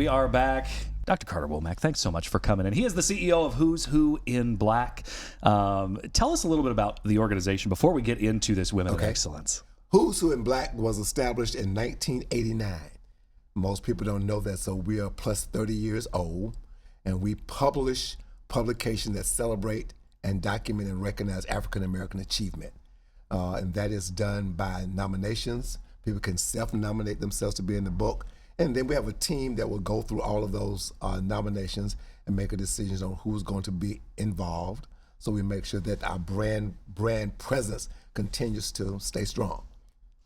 we are back. Dr. Carter Womack, thanks so much for coming in. He is the CEO of Who's Who in Black. Tell us a little bit about the organization before we get into this Women of Excellence. Who's Who in Black was established in 1989. Most people don't know that, so we are plus 30 years old, and we publish publications that celebrate and document and recognize African American achievement. And that is done by nominations. People can self-nominate themselves to be in the book. And then we have a team that will go through all of those nominations and make a decision on who's going to be involved. So we make sure that our brand presence continues to stay strong.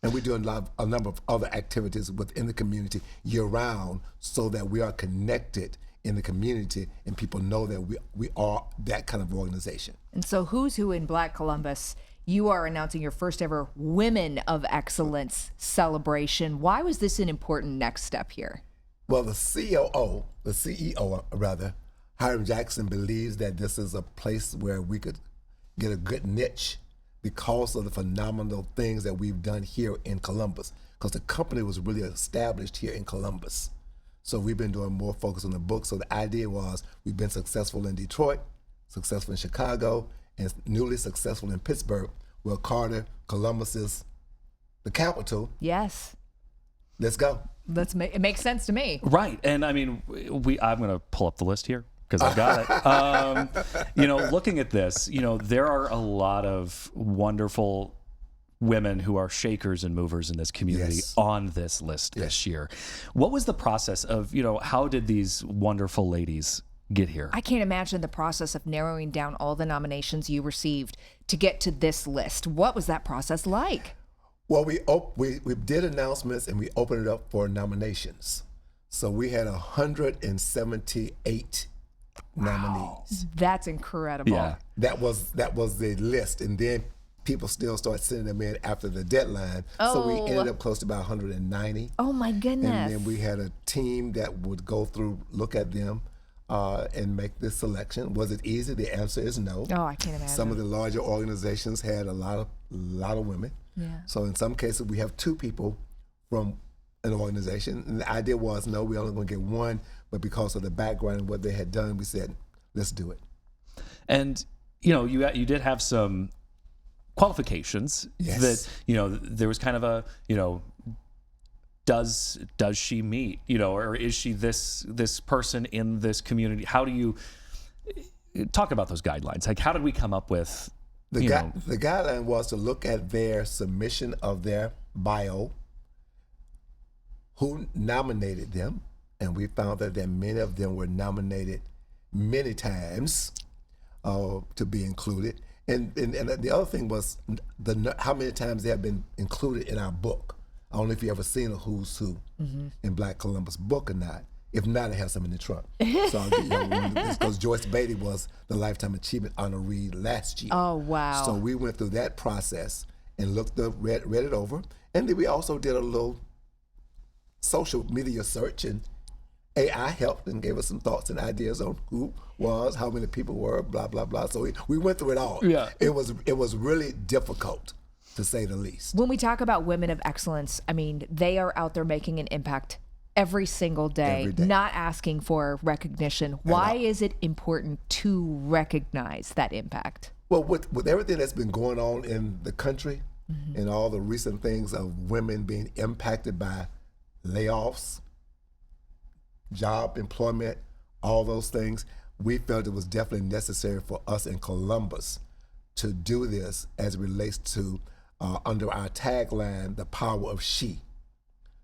And we do a number of other activities within the community year-round so that we are connected in the community and people know that we are that kind of organization. And so Who's Who in Black Columbus, you are announcing your first ever Women of Excellence celebration. Why was this an important next step here? Well, the CEO, Hiram Jackson, believes that this is a place where we could get a good niche because of the phenomenal things that we've done here in Columbus, because the company was really established here in Columbus. So we've been doing more focus on the book. So the idea was we've been successful in Detroit, successful in Chicago, and newly successful in Pittsburgh. Well, Carter, Columbus is the capital. Yes. Let's go. It makes sense to me. Right. And I mean, I'm going to pull up the list here because I've got it. Looking at this, there are a lot of wonderful women who are shakers and movers in this community on this list this year. What was the process of, how did these wonderful ladies get here? I can't imagine the process of narrowing down all the nominations you received to get to this list. What was that process like? Well, we did announcements and we opened it up for nominations. So we had 178 nominees. That's incredible. Yeah. That was the list, and then people still start sending them in after the deadline. So we ended up close to about 190. Oh my goodness. And then we had a team that would go through, look at them, and make this selection. Was it easy? The answer is no. Oh, I can't imagine. Some of the larger organizations had a lot of women. Yeah. So in some cases, we have two people from an organization. And the idea was, no, we're only going to get one. But because of the background and what they had done, we said, let's do it. And, you did have some qualifications that, there was kind of a, does she meet, or is she this person in this community? How do you talk about those guidelines? Like, how did we come up with the guideline was to look at their submission of their bio, who nominated them, and we found that many of them were nominated many times to be included. And the other thing was how many times they have been included in our book. I don't know if you ever seen a Who's Who in Black Columbus book or not. If not, I have some in the trunk. So because Joyce Beatty was the Lifetime Achievement honoree last year. Oh, wow. So we went through that process and read it over. And then we also did a little social media search, and AI helped and gave us some thoughts and ideas on who was, how many people were, blah, blah, blah. So we went through it all. Yeah. It was really difficult, to say the least. When we talk about women of excellence, I mean, they are out there making an impact every single day, not asking for recognition. Why is it important to recognize that impact? Well, with everything that's been going on in the country and all the recent things of women being impacted by layoffs, job employment, all those things, we felt it was definitely necessary for us in Columbus to do this as it relates to, under our tagline, the power of she.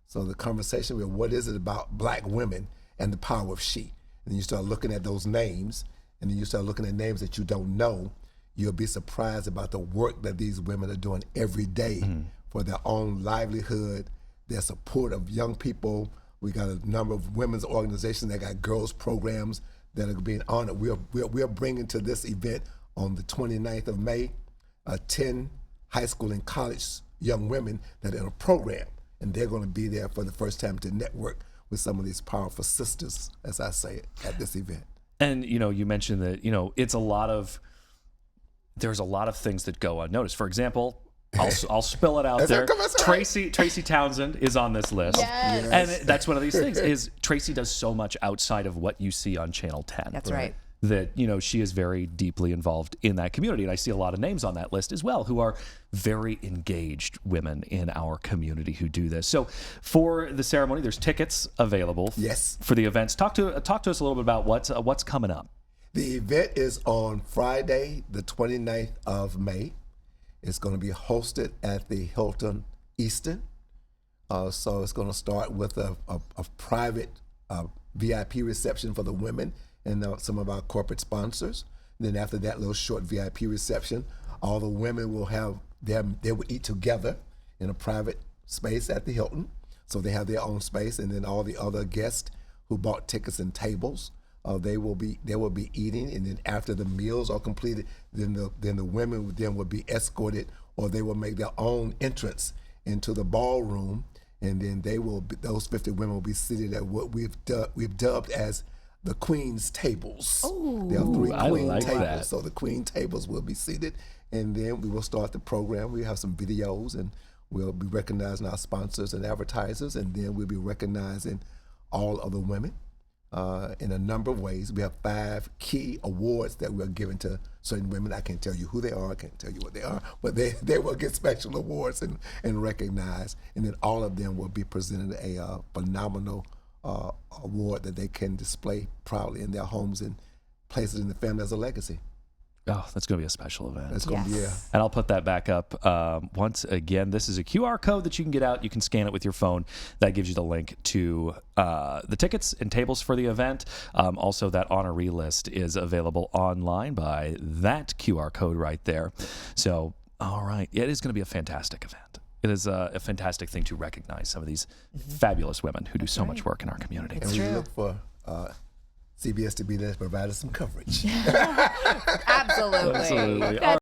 So the conversation with what is it about Black women and the power of she. And you start looking at those names, and then you start looking at names that you don't know, you'll be surprised about the work that these women are doing every day for their own livelihood, their support of young people. We got a number of women's organizations that got girls programs that are being honored. We are bringing to this event on the 29th of May 10 high school and college young women that are in a program, and they're going to be there for the first time to network with some of these powerful sisters, as I say it, at this event. And you mentioned that there's a lot of things that go unnoticed. For example, I'll spill it out there. Right. Tracy Townsend is on this list. Yes. And that's one of these things is Tracy does so much outside of what you see on Channel 10. That's right. That, she is very deeply involved in that community. And I see a lot of names on that list as well who are very engaged women in our community who do this. So for the ceremony, there's tickets available for the events. Talk to us a little bit about what's coming up. The event is on Friday, the 29th of May. It's going to be hosted at the Hilton Easton. So it's going to start with a private VIP reception for the women and some of our corporate sponsors. And then after that little short VIP reception, all the women will have they will eat together in a private space at the Hilton. So they have their own space, and then all the other guests who bought tickets and tables, they will be eating. And then after the meals are completed, then the women will be escorted, or they will make their own entrance into the ballroom, and then those 50 women will be seated at what we've dubbed as the Queen's tables. Oh, there are 3 Queen tables, that. so the Queen tables will be seated, and then we will start the program. We have some videos, and we'll be recognizing our sponsors and advertisers, and then we'll be recognizing all of the women in a number of ways. We have 5 key awards that we're giving to certain women. I can't tell you who they are, I can't tell you what they are, but they will get special awards and recognized, and then all of them will be presented a phenomenal award that they can display proudly in their homes and places in the family as a legacy. Oh, that's going to be a special event. That's going to be, And I'll put that back up. Once again, this is a QR code that you can get out. You can scan it with your phone. That gives you the link to the tickets and tables for the event. Also, that honoree list is available online by that QR code right there. So, all right. It is going to be a fantastic event. It is a fantastic thing to recognize some of these fabulous women who do so much work in our community. and we look for CBS to be there to provide us some coverage. Absolutely. Absolutely.